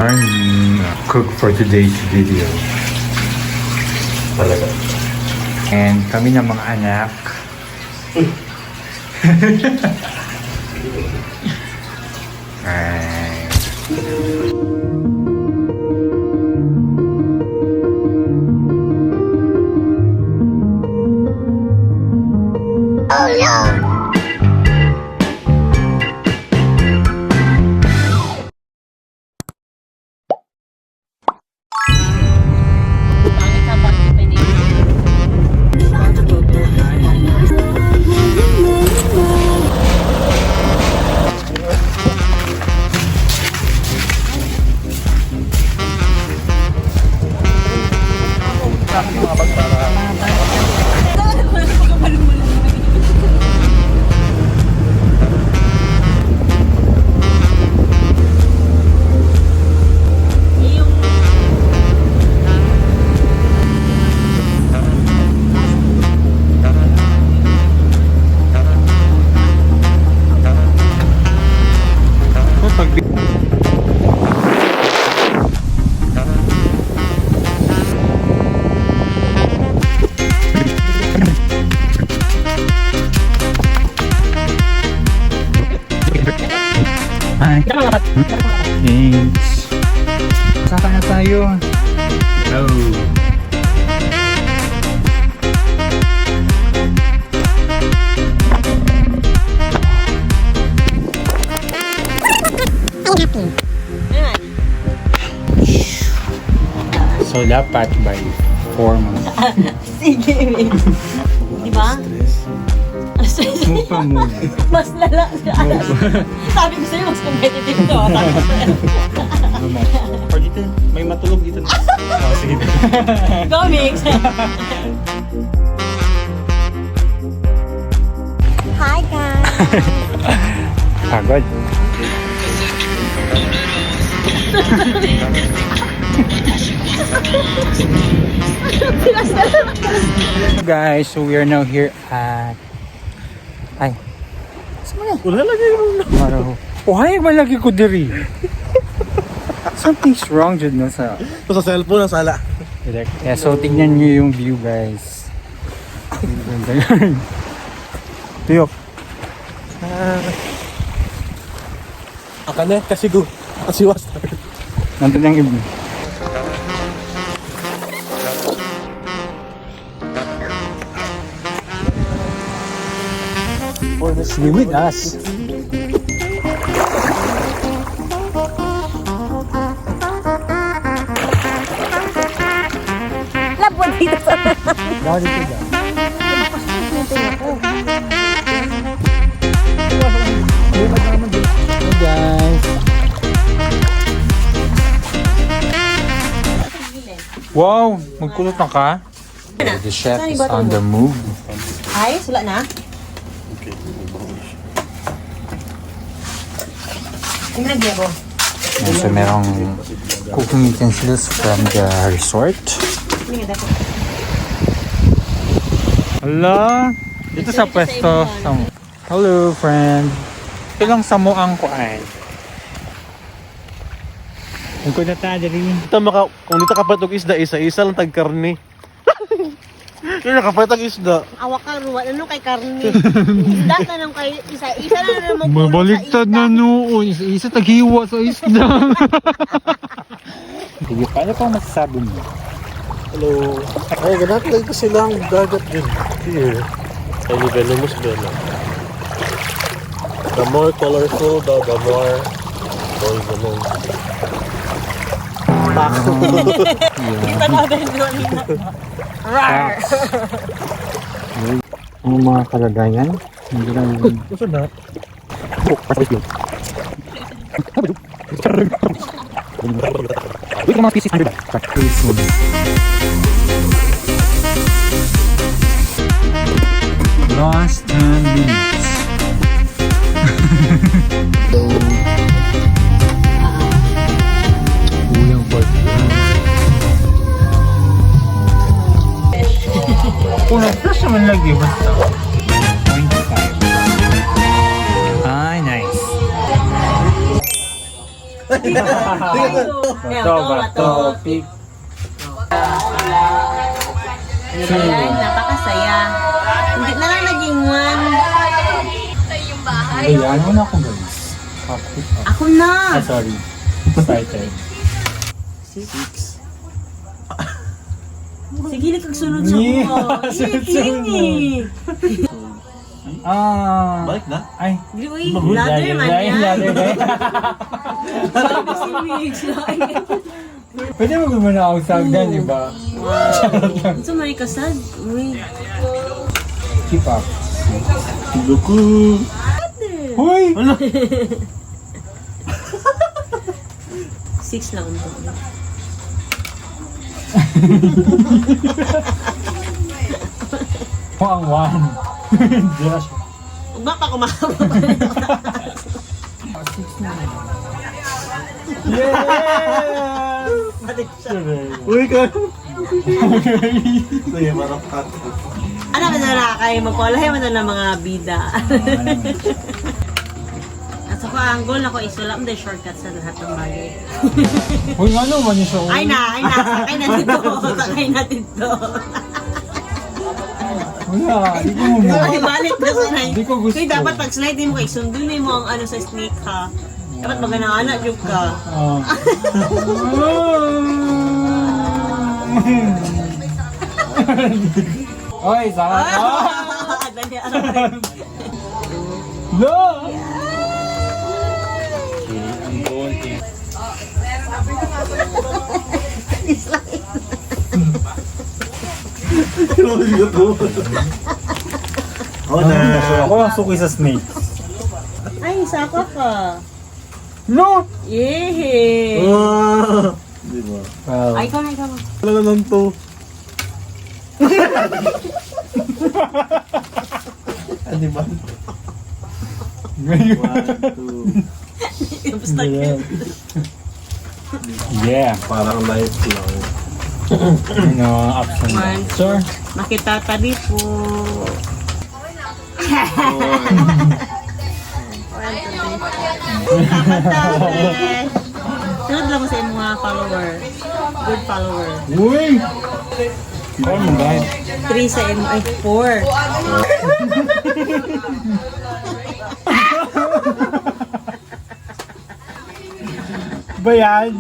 Morning. Cook for today's video. Talaga. And kami ng mga anak. Oh no! Thanks. Saka na tayo. Hello. So dapat by 4 months. Sige, diba? Move pa muna. Mas lala siya. Sabi ko sa'yo, mas competitive to. Sabi ko sa'yo. Or dito, may matulog dito. Oh, sige. Go, Mix! Hi, guys! Pagod. Guys, so we are now here at Wala lagi yung Maro. Why malagi ko diri? Something's wrong dyan no sa ito sa cellphone, ang sala. direct. Yeah, so tignan nyo yung view guys. Tuyok. Akane, kasi go. Kasi was. Nandun yung ibig. Swim with us. Labon dito sa... Bakit ito ba? Hey guys. Wow! Magkulot na ka? The chef is on the move. Ay, sula na? Ang nagyabo. And so merong cooking utensils from the resort. Hello! Dito sa pwesto. Hello friend. Ito lang sa muang kuan. Ang kuna ta dali. Kung dito kapatog isda, isa-isa lang tagkarni. Yung nakapatag isda. Awak ka, ruwan. Ano kay karne? Isda ka nang kay isa-isa na naman magpulot sa Mabaliktad isda. na noon. Isa taghiwa sa isda. Sige, paano pang masasabi mo? Hello. Ay, ganat lang ko silang dagat din. Here. Ay, venomous din. The more colorful, the more poisonous. Kita natin doon. Rar! Ang mga kalagayan. Hindi lang yun. Gusto na? Wait, mga pieces under that. Lost 10 minutes. Kulang pa. Kung na-flash naman lagi, basta 0.5. Ay, nice. Bato, pick. Ayan, napakasaya. Hindi na lang naging one. Ayan, una akong guys. Kapit ako. Ako na. Sorry. Excited. Sige, nagkasunod sa Yeah, mo. sunod-sunod. Balik na? Ay. Uy, ladder man yan. Ladder ba? Sabi si Mix. Pwede mo gumawa na ako sagdan, di ba? Wow. Ito may kasad. Uy. Keep up. Luku. Hoy! 6 lang ito. Ang one. Josh. Huwag ba pa kumakaba? Yeah! Balik siya. Uy, ka. Sige, marap ka. Ano ba na kayo magpalahay mo na ng mga bida? At ako ang goal ako isulam the shortcut sa lahat ng bagay. Hoy, ano man yung show? Ay na, sakay na dito. Sakay na dito. Wala, di ko mo. Ay, balik na sa night. Hindi ko gusto. Kaya dapat pag slide din mo kay sundin mo ang ano sa snake ha. Dapat magana-ana jud ka. Oy, sarap. Dali araw. No! Ang goal is... Oo na. Ako ang suki sa snake. Ay, saka ka. No! Yehey! Ah. Di ba? Well, Ay, ikaw na, ikaw na. Wala na lang to. Ano ba? ngayon. 1, 2. Basta Yeah. Parang light lang. Ano, ups and Man, downs. Sir? makitatabi po. Sunod lang ko sa inyong mga follower. Good follower. Uy! Oh my God. 3 sa inyo, ay 4. Ba yan?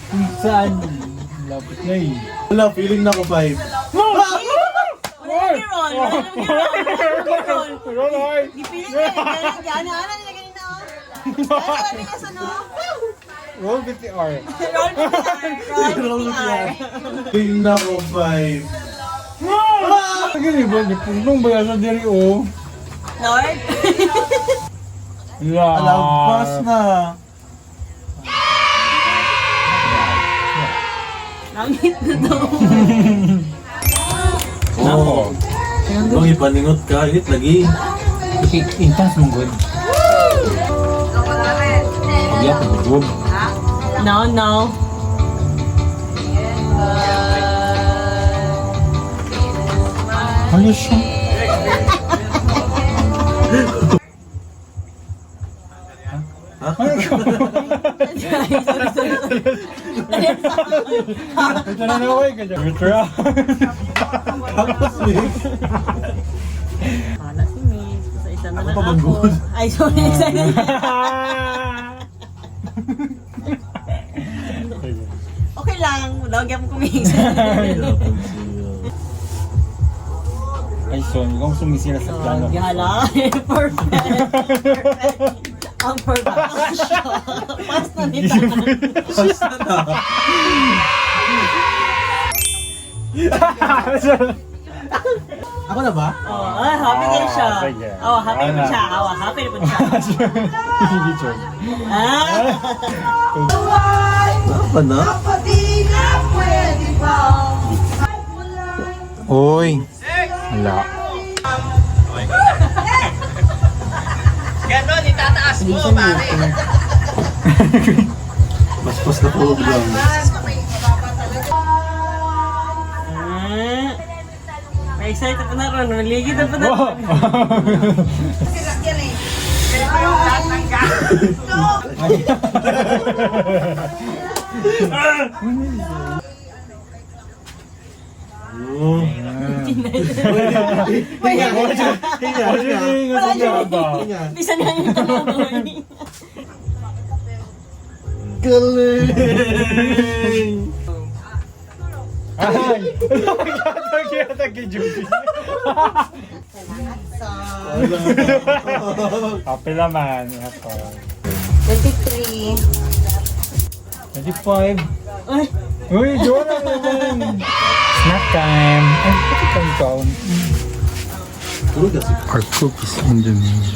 Kung saan? Lapit na eh. Wala, feeling na ko 5. Wala nag-roll, wala nag-roll. Roll hard! Gipilit ka, gana nila ganina oh. Gana nila sa no. Roll with the R. Roll PR. Feeling na ko 5. Gani ba? Punong ba yan sa diri o? Lord. Alagpas na. Langit na daw. Nako. Kung ipaningot ka, init lagi. Intense mong good. Pagya ko good. No, no. Ano siya? Ito na naway ka dyan. Withdraw. Wala si Miss. Sa isa na Ako lang pa ako. mag-good. Ay, sorry. Excited. Okay lang. Lagyan mo kumingis. Ay, so, ikaw sumisira sa plano. Gala. Perfect. Ang perfect. Pas na nito. Ako na ba? Oh, happy din siya. sige. Oh, happy Ano? din siya. Oh, happy din siya. Hindi sure. Ah. Ako na? Uy. Wala. Ganon, itataas mo, pare. Paspas na po lang. May excited pa na ron. Maligid na pa na. Wow. Lahat ng gamit. Bisa nga yung tuloy. Galing! Ay! Kaya kay Judy. Kape naman. Ito. 23. 25. Ay, Uy, Jonah naman. Snack time. Ay, pati kang kaon. Tulog kasi. Our cook is in the meal.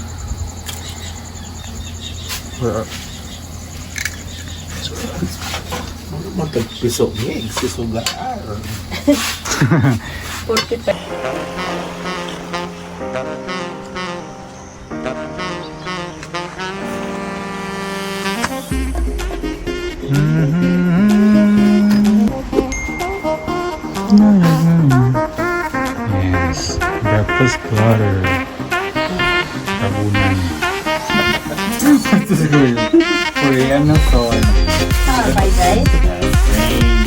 Magkagpiso niya, sisugar. 45. Yes, breakfast platter. Tabunan. Ito siguro. Korean na son. Bye guys.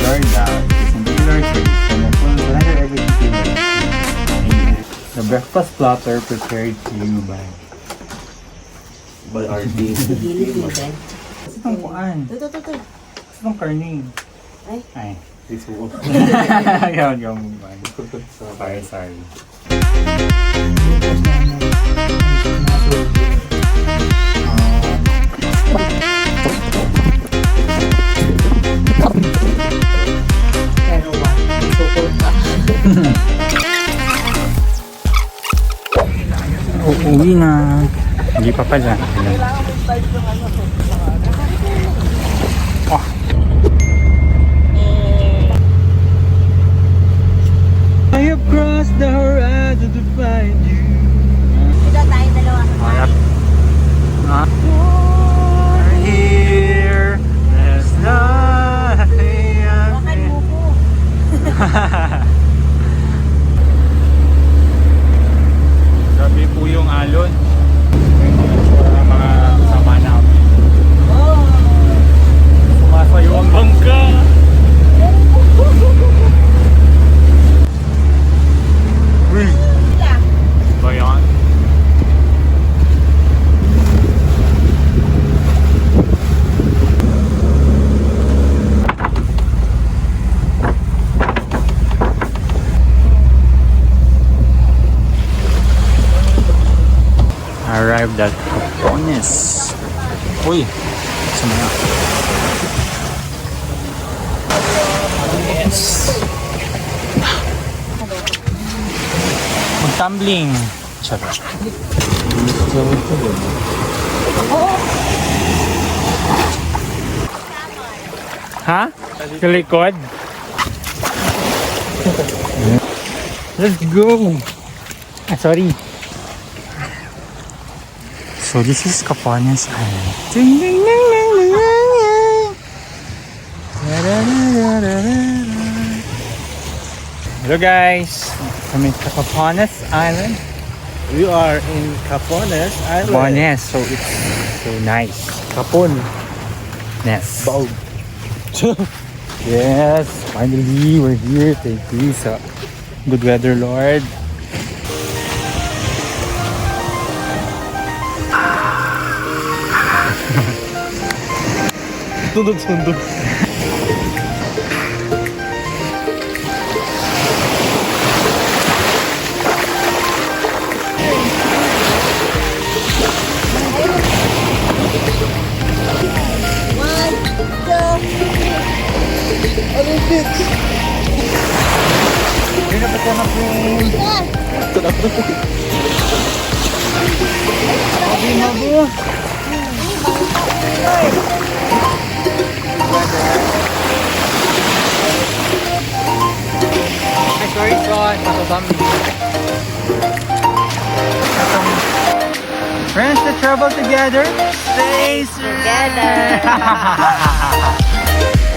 Rain, Jordan, isang dealer, everything. The breakfast platter prepared to you by By our team. Gilid mo dyan. Kasi itong kuan. Ito. Kasi itong karning. Ay. Ay. This will Yawan yung kuan. Sorry. Pero support ka. Uuwi na. Hindi pa pala. Oh. I have crossed the horizon to find you. Ito tayo dalawa. Alright. We're here. There's nothing Bakit mo po? Grabe po yung alon. Mga kasama namin. Oh. Sumasayo ang bangka. Uy! Ba yan? Arrived at Capones. Uy! Saan na? Yes! Mag-tumbling. Charot. Ha? Sa likod? Let's go! Ah, sorry. So this is Capones Island. Ding, ding, ding, ding, ding, ding. Hello guys! Kami sa Capones Island. We are in Capones Island. Capones, so it's so nice. Capon. Yes. Baog. Yes, finally we're here. Thank you sa good weather, Lord. Tundog. Olympics! Hindi na ba na po? Sabi mo po. Ay, sorry po. Friends that travel together, stay Together.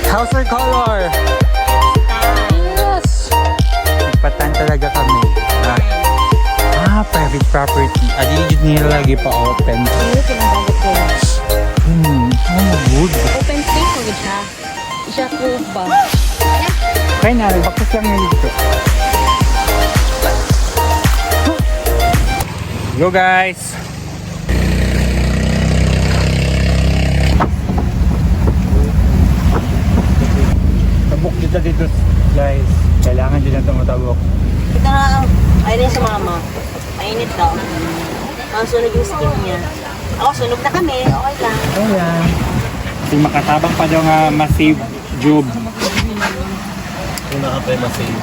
How's our color? Yes! Nagpatan talaga kami. Private property. Adi nila lagi pa open. Ano pinagdagat ko? wood. Open space mo siya. Siya cove ba? Kaya na, bakit lang yun dito. Go guys! Tabok dito guys. Kailangan din na tumatabok. Kita nga, ayun yung sumama. Mainit daw. Ang sunog yung skin niya. Ako, sunog na kami. Okay lang. Ayan. Kasi makatabang pa daw nga masave job. Kung nakapay masave.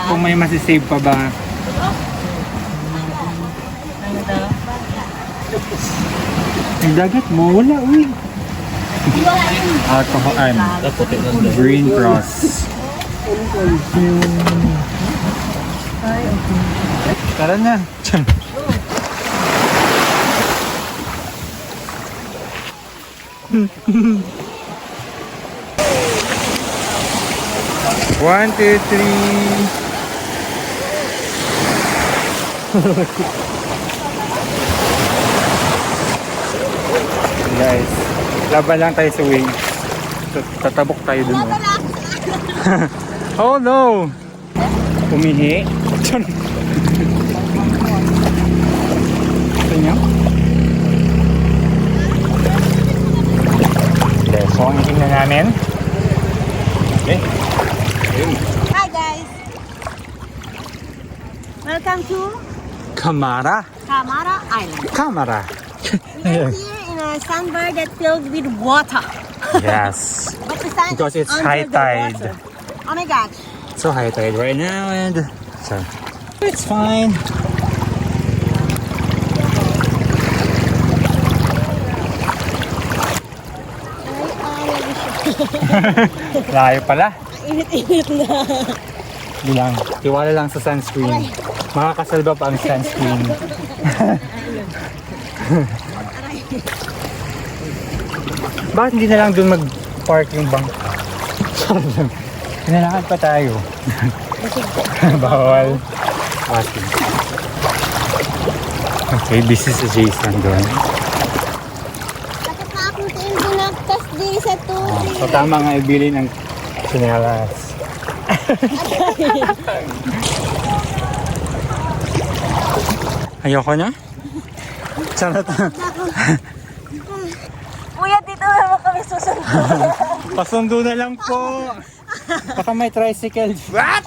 Kung may masisave pa ba. Ano daw? Ang dagat mo, wala uy. Alcohol, Puti na green cross. Tara na. One, two, three. Guys, laban lang tayo sa wing. Tatabok tayo dun. Oh no! Umihi. Gusto niyo? Okay, so ang tingnan namin. Okay. Hi guys! Welcome to Kamara. Kamara Island. Kamara. We are here in a sandbar that's filled with water. Yes. But the sand Because is it's under high the tide. water. Oh my gosh. So high tide right now and so it's fine. Layo pala. Init-init na. Bilang, tiwala lang sa sunscreen. Makakasalba pa ang sunscreen. Bakit hindi na lang dun mag-park yung bank? Hinalakad pa tayo. Bawal. Basig. Okay, busy si Jason doon. Bakit na akong tiin binagtas di sa tubig? So tama nga ibili ng sinelas. Ayoko na? Charot. Kuya, dito naman kami susunod. Pasundo na lang po. Baka may tricycle. What?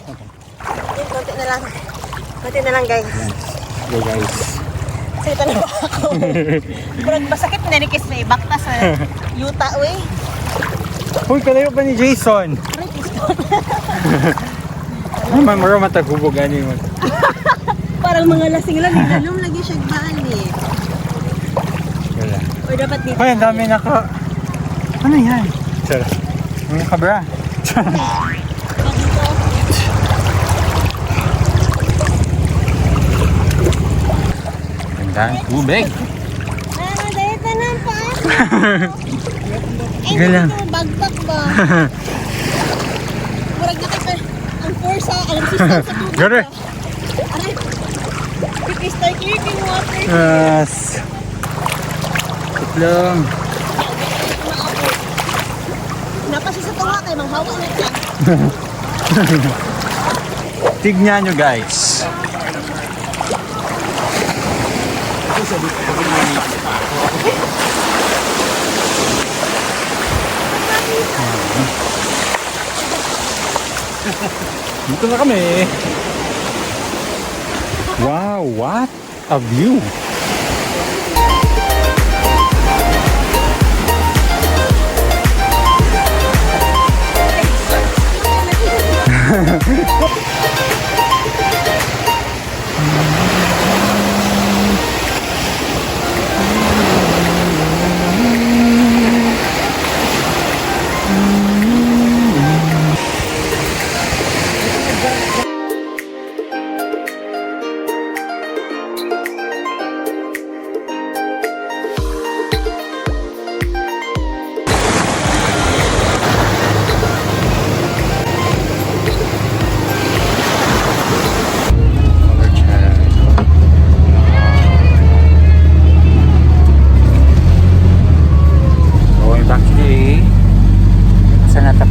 Konti na lang. Konti na lang guys. Okay guys. Sita na ba ako? Kurang masakit na nikis na ibakta sa yuta, uy. Uy, kalayo pa ni Jason. Ay, mamaro matagubugan yun. Parang mga lasing lang. Nilulong lagi siya bali. Wala. Or dapat dito. Ay, ang dami naka... Ano yan? Charot. Mga kabra. Ganda ang tubig. Ah, dahil na ng pa. Ay, Galang. dito, bagpak ba? Murag na kita. Ang force alam system sa tubig. Gare. Aray. Start clearing water. Yes. Lang. Napasya sa tunga kayo, manghawa na siya. Tignan nyo guys. Dito na kami. Wow, what a view.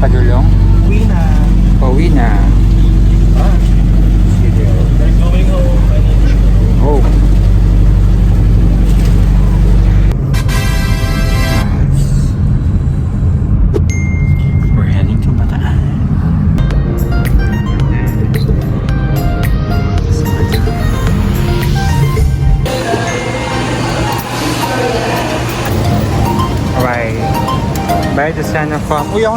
Kadulong? Uwi na. Pauwi na. Going home. Oh. We're heading to Bataan. Bye. Bye to Sana Farm. Uy, ako.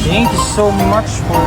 Thank you so much for...